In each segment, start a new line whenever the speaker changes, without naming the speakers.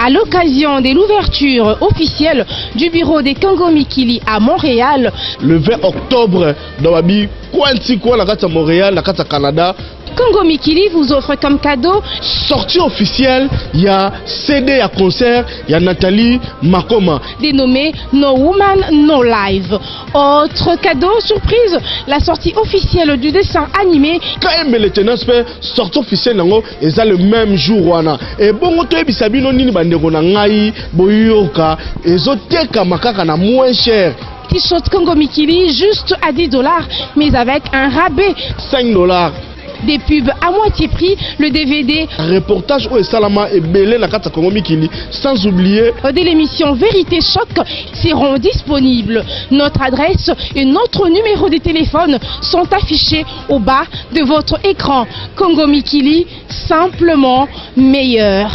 À l'occasion de l'ouverture officielle du bureau des Congo Mikili à Montréal,
le 20 octobre, dans la vie, quoi, la carte à Montréal, la carte à Canada,
Congo Mikili vous offre comme cadeau
sortie officielle, il y a CD à concert, il y a Nathalie Makoma
dénommé No Woman No Live. Autre cadeau surprise, la sortie officielle du dessin animé
KM le tennis sortie officielle nango eza le même jour wana et bongo to ebisabino nini bandeko na ngai boyoka ezoteka makaka na moins cher.
T-shirt Congo Mikili juste à $10 mais avec un rabais
$5.
Des pubs à moitié prix, le DVD
reportage au Salama et Belé la carte Congo Mikili, sans oublier
de l'émission Vérité Choc seront disponibles. Notre adresse et notre numéro de téléphone sont affichés au bas de votre écran. Congo Mikili, simplement meilleur.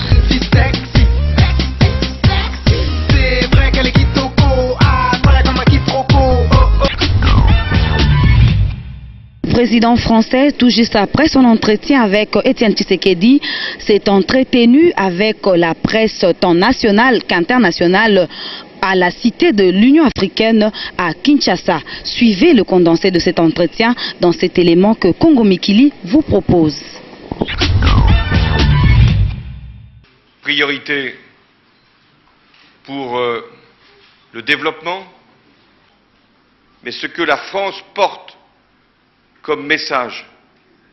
Président français, tout juste après son entretien avec Étienne Tshisekedi, s'est entretenu avec la presse tant nationale qu'internationale à la cité de l'Union africaine à Kinshasa. Suivez le condensé de cet entretien dans cet élément que Congo Mikili vous propose.
Priorité pour le développement, mais ce que la France porte comme message,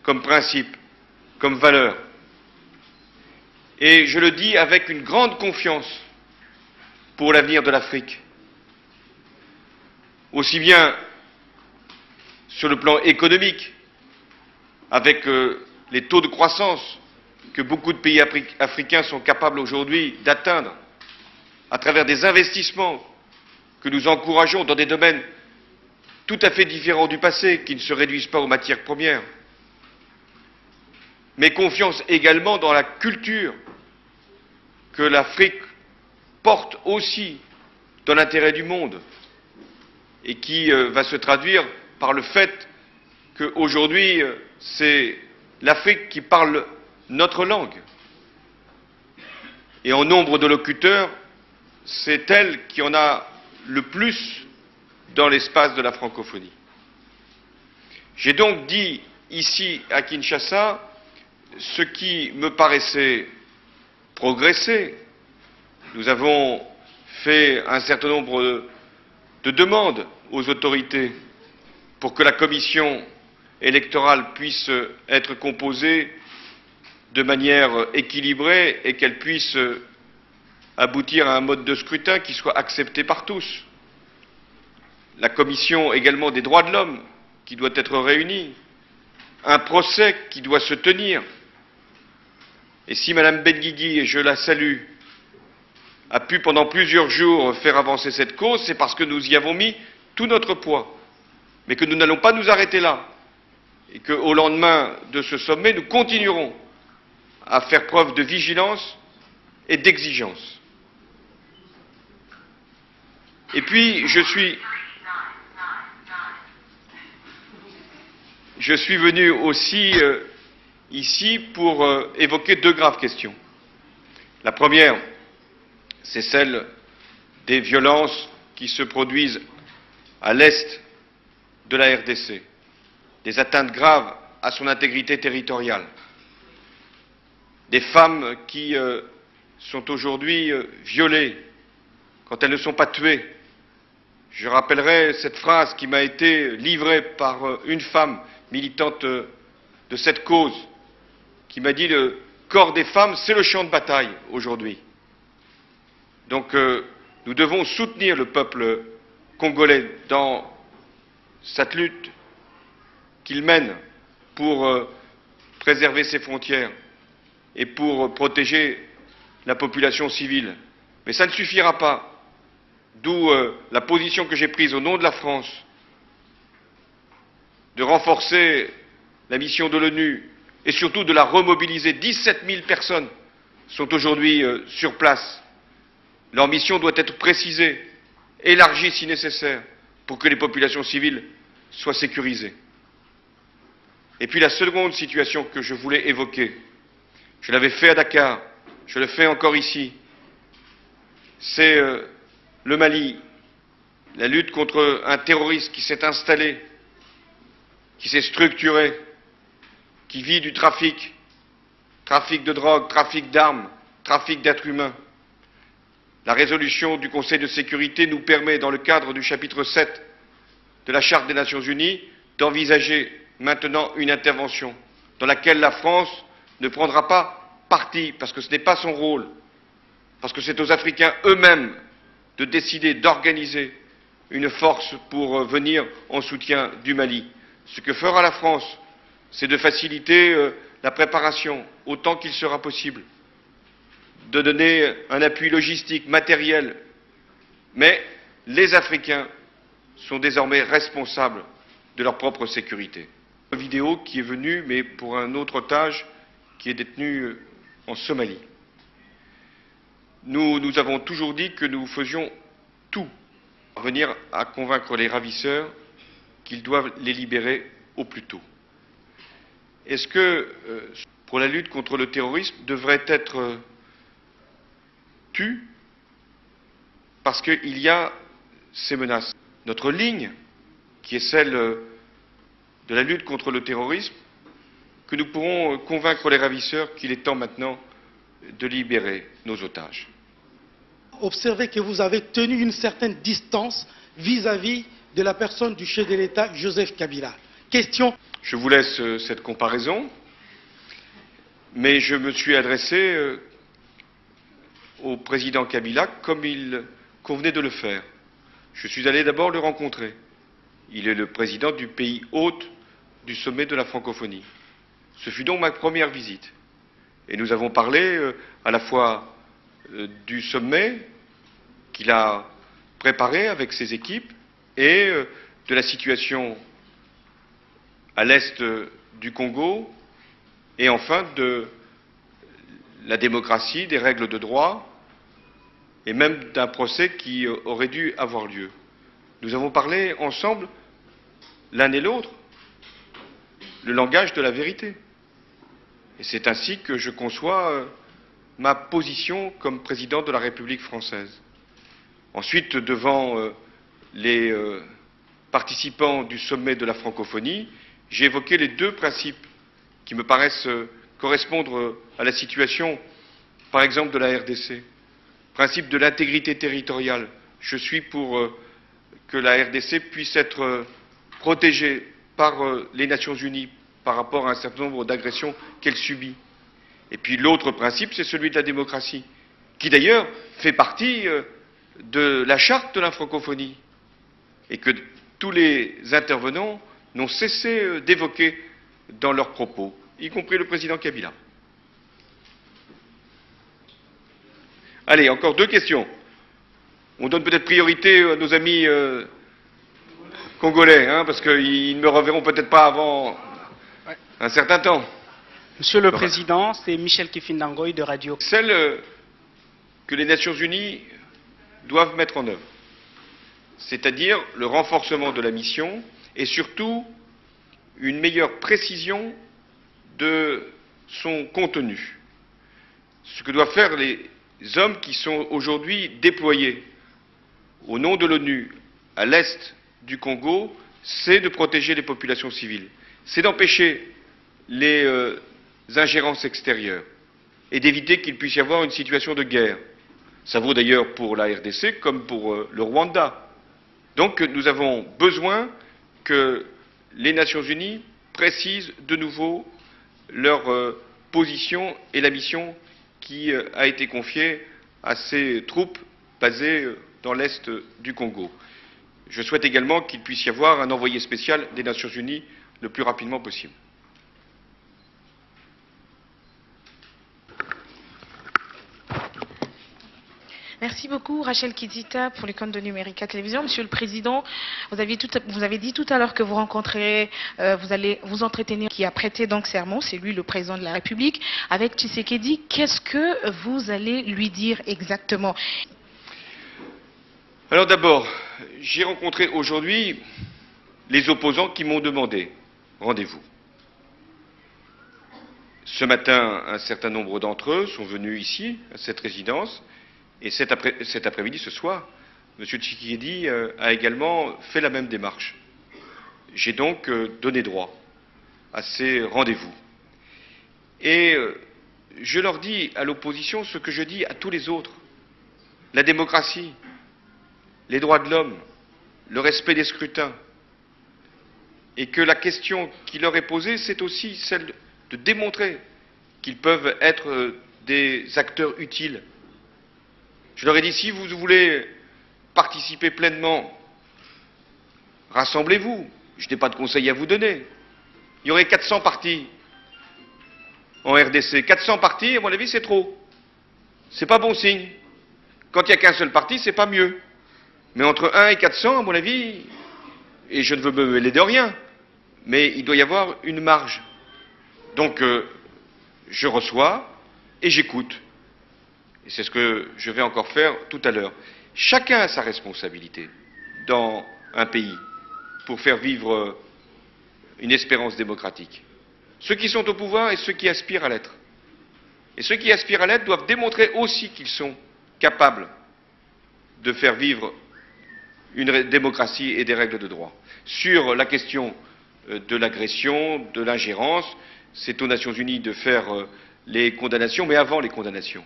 comme principe, comme valeur. Et je le dis avec une grande confiance pour l'avenir de l'Afrique. Aussi bien sur le plan économique, avec les taux de croissance que beaucoup de pays africains sont capables aujourd'hui d'atteindre, à travers des investissements que nous encourageons dans des domaines tout à fait différents du passé, qui ne se réduisent pas aux matières premières. Mais confiance également dans la culture que l'Afrique porte aussi dans l'intérêt du monde et qui va se traduire par le fait qu'aujourd'hui, c'est l'Afrique qui parle notre langue. Et en nombre de locuteurs, c'est elle qui en a le plus dans l'espace de la francophonie. J'ai donc dit ici à Kinshasa ce qui me paraissait progresser. Nous avons fait un certain nombre de demandes aux autorités pour que la commission électorale puisse être composée de manière équilibrée et qu'elle puisse aboutir à un mode de scrutin qui soit accepté par tous. La commission également des droits de l'homme qui doit être réunie, un procès qui doit se tenir. Et si Mme Benguigui, et je la salue, a pu pendant plusieurs jours faire avancer cette cause, c'est parce que nous y avons mis tout notre poids. Mais que nous n'allons pas nous arrêter là. Et qu'au lendemain de ce sommet, nous continuerons à faire preuve de vigilance et d'exigence. Et puis, je suis venu aussi ici pour évoquer deux graves questions. La première, c'est celle des violences qui se produisent à l'est de la RDC, des atteintes graves à son intégrité territoriale, des femmes qui sont aujourd'hui violées quand elles ne sont pas tuées. Je rappellerai cette phrase qui m'a été livrée par une femme militante de cette cause, qui m'a dit « le corps des femmes, c'est le champ de bataille aujourd'hui ». Donc nous devons soutenir le peuple congolais dans cette lutte qu'il mène pour préserver ses frontières et pour protéger la population civile. Mais ça ne suffira pas, d'où la position que j'ai prise au nom de la France de renforcer la mission de l'ONU et surtout de la remobiliser. 17 000 personnes sont aujourd'hui sur place. Leur mission doit être précisée, élargie si nécessaire, pour que les populations civiles soient sécurisées. Et puis la seconde situation que je voulais évoquer, je l'avais fait à Dakar, je le fais encore ici, c'est le Mali, la lutte contre un terrorisme qui s'est installé, qui s'est structuré, qui vit du trafic de drogue, trafic d'armes, trafic d'êtres humains. La résolution du Conseil de sécurité nous permet, dans le cadre du chapitre 7 de la Charte des Nations Unies, d'envisager maintenant une intervention dans laquelle la France ne prendra pas parti, parce que ce n'est pas son rôle, parce que c'est aux Africains eux-mêmes de décider d'organiser une force pour venir en soutien du Mali. Ce que fera la France, c'est de faciliter la préparation autant qu'il sera possible, de donner un appui logistique, matériel, mais les Africains sont désormais responsables de leur propre sécurité. Une vidéo qui est venue, mais pour un autre otage qui est détenu en Somalie. Nous avons toujours dit que nous faisions tout pour venir à convaincre les ravisseurs qu'ils doivent les libérer au plus tôt. Est-ce que, pour la lutte contre le terrorisme, devrait être tue parce qu'il y a ces menaces? Notre ligne, qui est celle de la lutte contre le terrorisme, que nous pourrons convaincre les ravisseurs qu'il est temps maintenant de libérer nos otages.
Observez que vous avez tenu une certaine distance vis-à-vis de la personne du chef de l'État, Joseph Kabila. Question.
Je vous laisse cette comparaison, mais je me suis adressé au président Kabila comme il convenait de le faire. Je suis allé d'abord le rencontrer. Il est le président du pays hôte du sommet de la francophonie. Ce fut donc ma première visite. Et nous avons parlé à la fois du sommet qu'il a préparé avec ses équipes et de la situation à l'est du Congo et enfin de la démocratie, des règles de droit et même d'un procès qui aurait dû avoir lieu. Nous avons parlé ensemble, l'un et l'autre, le langage de la vérité. Et c'est ainsi que je conçois ma position comme président de la République française. Ensuite, devant les participants du sommet de la francophonie, j'ai évoqué les deux principes qui me paraissent correspondre à la situation, par exemple, de la RDC. Principe de l'intégrité territoriale. Je suis pour que la RDC puisse être protégée par les Nations Unies par rapport à un certain nombre d'agressions qu'elle subit. Et puis l'autre principe, c'est celui de la démocratie, qui d'ailleurs fait partie de la charte de la francophonie, et que tous les intervenants n'ont cessé d'évoquer dans leurs propos, y compris le président Kabila. Allez, encore deux questions. On donne peut-être priorité à nos amis congolais, parce qu'ils ne me reverront peut-être pas avant un certain temps.
Monsieur le Président, c'est Michel Kifindangoy de Radio.
Celle que les Nations Unies doivent mettre en œuvre, c'est-à-dire le renforcement de la mission et surtout une meilleure précision de son contenu. Ce que doivent faire les hommes qui sont aujourd'hui déployés au nom de l'ONU à l'est du Congo, c'est de protéger les populations civiles, c'est d'empêcher les ingérences extérieures et d'éviter qu'il puisse y avoir une situation de guerre. Ça vaut d'ailleurs pour la RDC comme pour le Rwanda. Donc nous avons besoin que les Nations Unies précisent de nouveau leur position et la mission qui a été confiée à ces troupes basées dans l'est du Congo. Je souhaite également qu'il puisse y avoir un envoyé spécial des Nations Unies le plus rapidement possible.
Merci beaucoup Rachel Kizita pour les comptes de Numérica Télévision. Monsieur le Président, vous avez dit tout à l'heure que vous rencontrerez, vous allez vous entretenir qui a prêté donc serment, c'est lui le Président de la République, avec Tshisekedi. Qu'est-ce que vous allez lui dire exactement?
Alors d'abord, j'ai rencontré aujourd'hui les opposants qui m'ont demandé rendez-vous. Ce matin, un certain nombre d'entre eux sont venus ici, à cette résidence, Et cet après-midi, ce soir, M. Tshisekedi a également fait la même démarche. J'ai donc donné droit à ces rendez-vous. Et je leur dis à l'opposition ce que je dis à tous les autres. La démocratie, les droits de l'homme, le respect des scrutins. Et que la question qui leur est posée, c'est aussi celle de démontrer qu'ils peuvent être des acteurs utiles. Je leur ai dit, si vous voulez participer pleinement, rassemblez-vous. Je n'ai pas de conseils à vous donner. Il y aurait 400 partis en RDC. 400 partis, à mon avis, c'est trop. C'est pas bon signe. Quand il n'y a qu'un seul parti, c'est pas mieux. Mais entre 1 et 400, à mon avis, et je ne veux me mêler de rien, mais il doit y avoir une marge. Donc, je reçois et j'écoute. Et c'est ce que je vais encore faire tout à l'heure. Chacun a sa responsabilité dans un pays pour faire vivre une espérance démocratique. Ceux qui sont au pouvoir et ceux qui aspirent à l'être. Et ceux qui aspirent à l'être doivent démontrer aussi qu'ils sont capables de faire vivre une démocratie et des règles de droit. Sur la question de l'agression, de l'ingérence, c'est aux Nations Unies de faire les condamnations, mais avant les condamnations,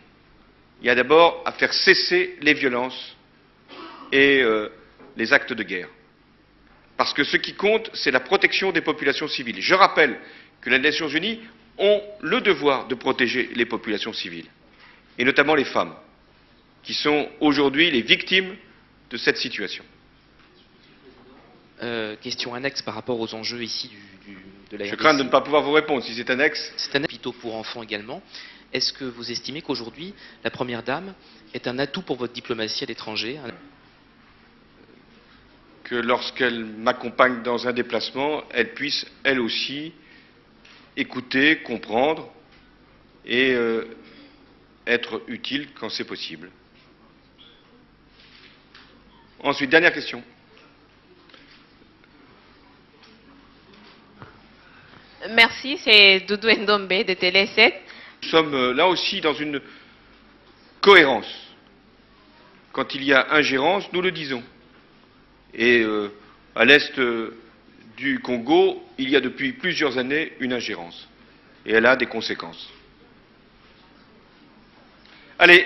il y a d'abord à faire cesser les violences et les actes de guerre. Parce que ce qui compte, c'est la protection des populations civiles. Je rappelle que les Nations Unies ont le devoir de protéger les populations civiles, et notamment les femmes, qui sont aujourd'hui les victimes de cette situation.
Question annexe par rapport aux enjeux ici de la RDC.
Je crains de ne pas pouvoir vous répondre si c'est annexe.
C'est un hôpital pour enfants également. Est-ce que vous estimez qu'aujourd'hui, la Première Dame est un atout pour votre diplomatie à l'étranger?
Que lorsqu'elle m'accompagne dans un déplacement, elle puisse, elle aussi, écouter, comprendre et être utile quand c'est possible. Ensuite, dernière question.
Merci, c'est Doudou Ndombe de Télé 7.
Nous sommes là aussi dans une cohérence. Quand il y a ingérence, nous le disons. Et à l'est du Congo, il y a depuis plusieurs années une ingérence. Et elle a des conséquences. Allez.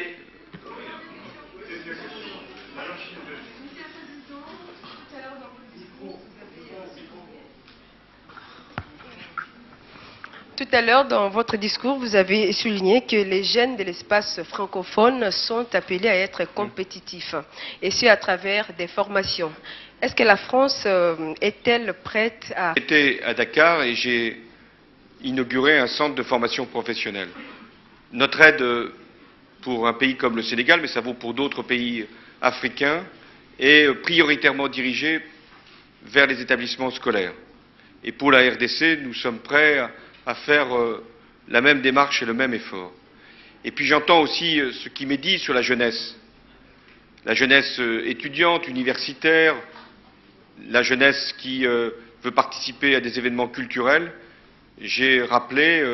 Tout à l'heure, dans votre discours, vous avez souligné que les jeunes de l'espace francophone sont appelés à être compétitifs, et ce à travers des formations. Est-ce que la France est-elle prête à...
J'étais à Dakar et j'ai inauguré un centre de formation professionnelle. Notre aide pour un pays comme le Sénégal, mais ça vaut pour d'autres pays africains, est prioritairement dirigée vers les établissements scolaires. Et pour la RDC, nous sommes prêts à faire la même démarche et le même effort. Et puis j'entends aussi ce qui m'est dit sur la jeunesse étudiante, universitaire, la jeunesse qui veut participer à des événements culturels. J'ai rappelé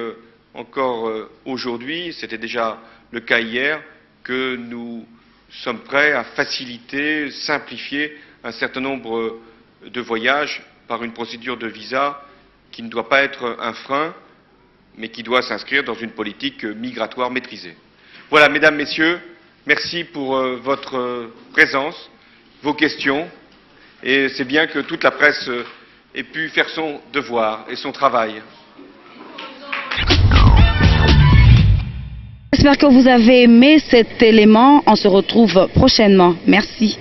encore aujourd'hui, c'était déjà le cas hier, que nous sommes prêts à faciliter, simplifier un certain nombre de voyages par une procédure de visa qui ne doit pas être un frein, mais qui doit s'inscrire dans une politique migratoire maîtrisée. Voilà, mesdames, messieurs, merci pour votre présence, vos questions, et c'est bien que toute la presse ait pu faire son devoir et son travail.
J'espère que vous avez aimé cet élément. On se retrouve prochainement. Merci.